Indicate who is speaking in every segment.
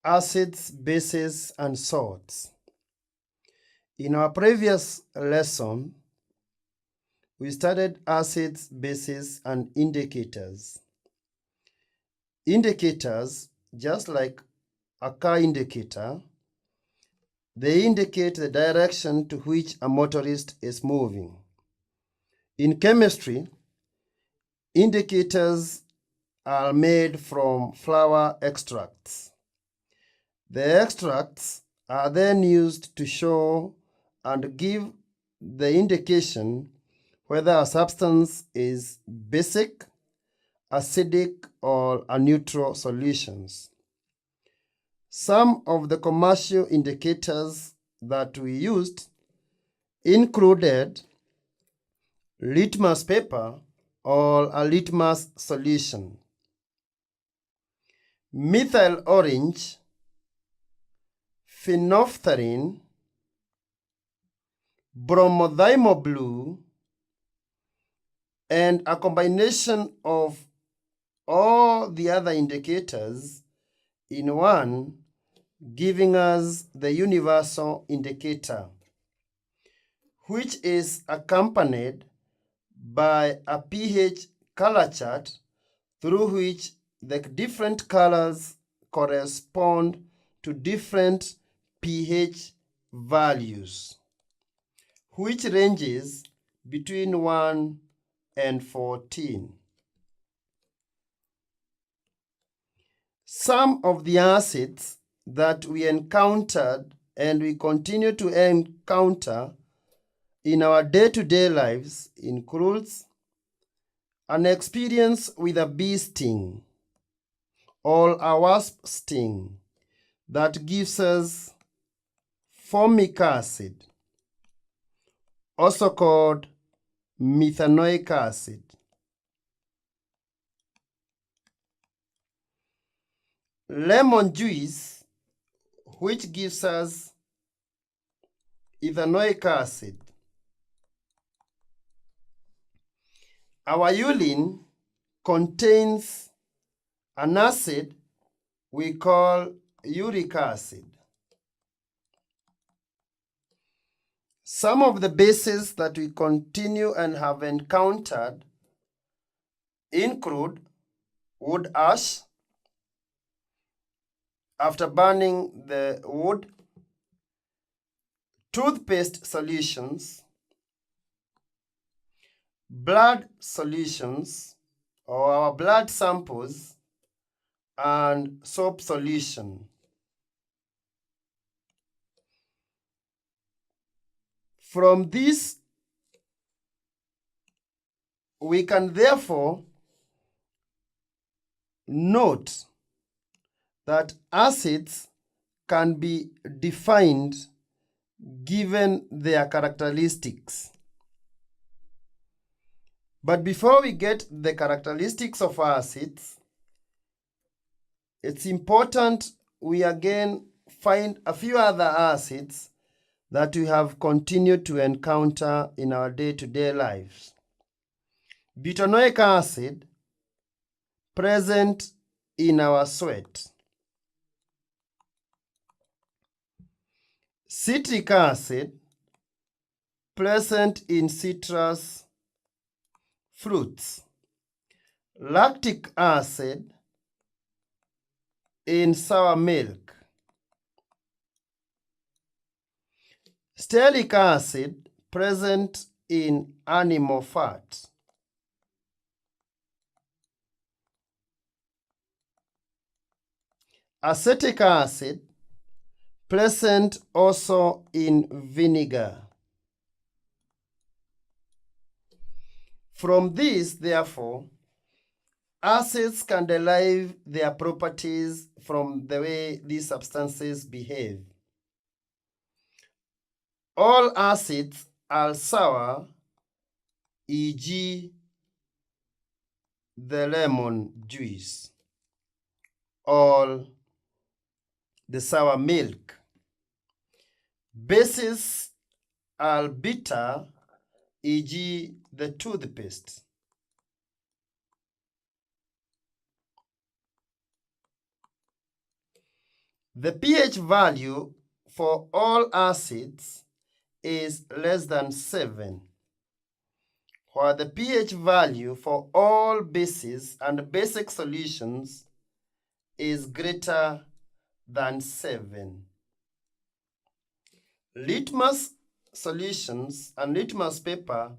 Speaker 1: Acids, bases, and salts. In our previous lesson, we studied acids, bases, and indicators. Indicators, just like a car indicator, they indicate the direction to which a motorist is moving. In chemistry, indicators are made from flower extracts. The extracts are then used to show and give the indication whether a substance is basic, acidic, or a neutral solutions. Some of the commercial indicators that we used included litmus paper or a litmus solution, methyl orange, phenolphthalein, bromothymol blue, and a combination of all the other indicators in one, giving us the universal indicator, which is accompanied by a pH color chart through which the different colors correspond to different pH values, which ranges between 1 and 14. Some of the acids that we encountered and we continue to encounter in our day-to-day lives includes an experience with a bee sting or a wasp sting that gives us formic acid, also called methanoic acid. Lemon juice, which gives us ethanoic acid. Our urine contains an acid we call uric acid. Some of the bases that we continue and have encountered include wood ash. After burning the wood, toothpaste solutions, blood solutions or our blood samples, and soap solution. From this, we can therefore note that acids can be defined given their characteristics. But before we get the characteristics of acids, it's important we again find a few other acids that we have continued to encounter in our day-to-day lives. Butanoic acid, present in our sweat. Citric acid, present in citrus fruits. Lactic acid in sour milk. Stearic acid, present in animal fat. Acetic acid, present also in vinegar. From this, therefore, acids can derive their properties from the way these substances behave. All acids are sour, e.g., the lemon juice, or the sour milk. Bases are bitter, e.g., the toothpaste. The pH value for all acids is less than 7, while the pH value for all bases and basic solutions is greater than 7. Litmus solutions and litmus paper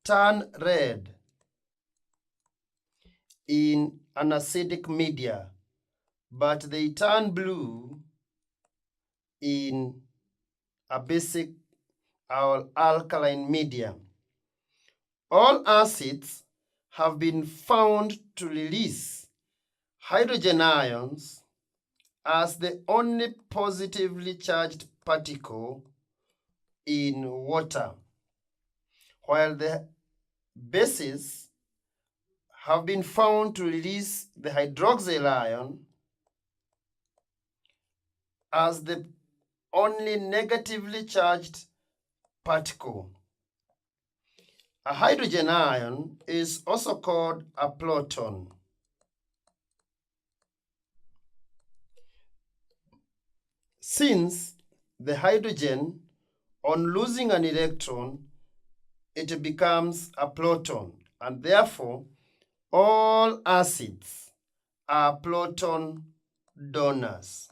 Speaker 1: turn red in an acidic media, but they turn blue in a basic or alkaline media. All acids have been found to release hydrogen ions as the only positively charged particle in water, while the bases have been found to release the hydroxyl ion as the only negatively charged particle. A hydrogen ion is also called a proton. Since the hydrogen, on losing an electron, it becomes a proton, and therefore all acids are proton donors.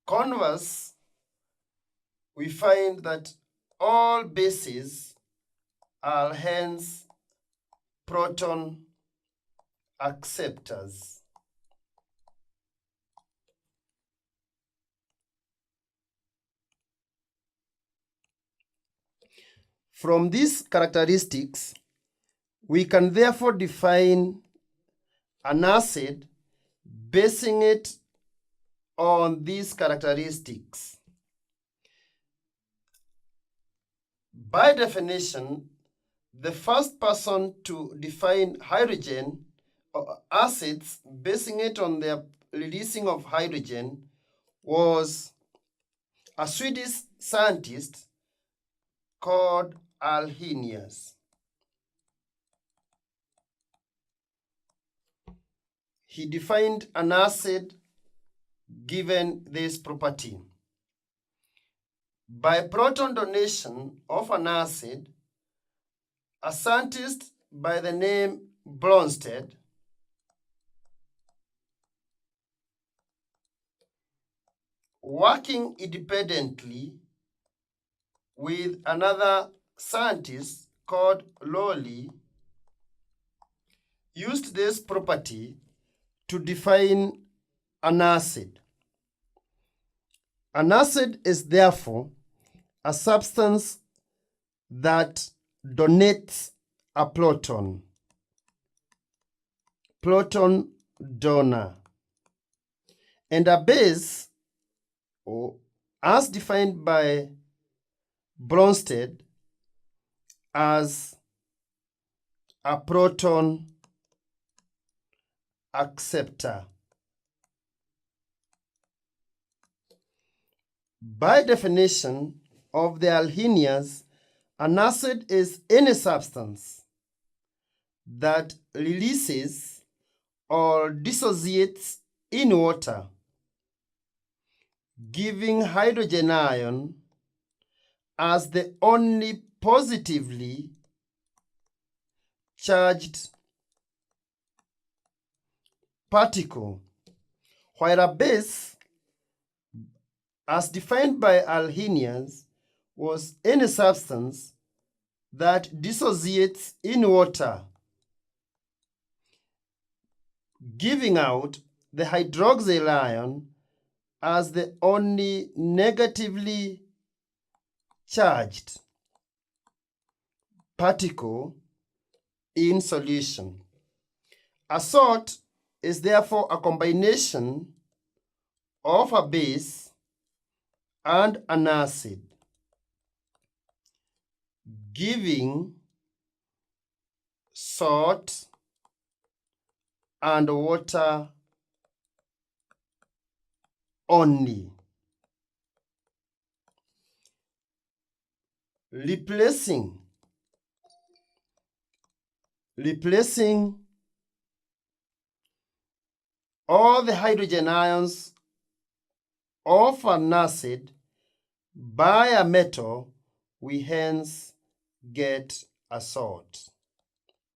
Speaker 1: Converse, we find that all bases are hence proton acceptors. From these characteristics, we can therefore define an acid basing it on these characteristics. By definition, the first person to define hydrogen or acids basing it on their releasing of hydrogen was a Swedish scientist called Arrhenius. He defined an acid given this property. By proton donation of an acid, a scientist by the name Bronsted working independently with another scientist called Lowry used this property to define an acid. An acid is therefore a substance that donates a proton donor, and a base, as defined by Bronsted as a proton acceptor. By definition of the Arrhenius, an acid is any substance that releases or dissociates in water, giving hydrogen ion as the only positively charged particle, while a base, as defined by Arrhenius, was any substance that dissociates in water, giving out the hydroxyl ion as the only negatively charged particle in solution. A salt is therefore a combination of a base and an acid, giving salt and water only. Replacing all the hydrogen ions of an acid by a metal, we hence get a salt.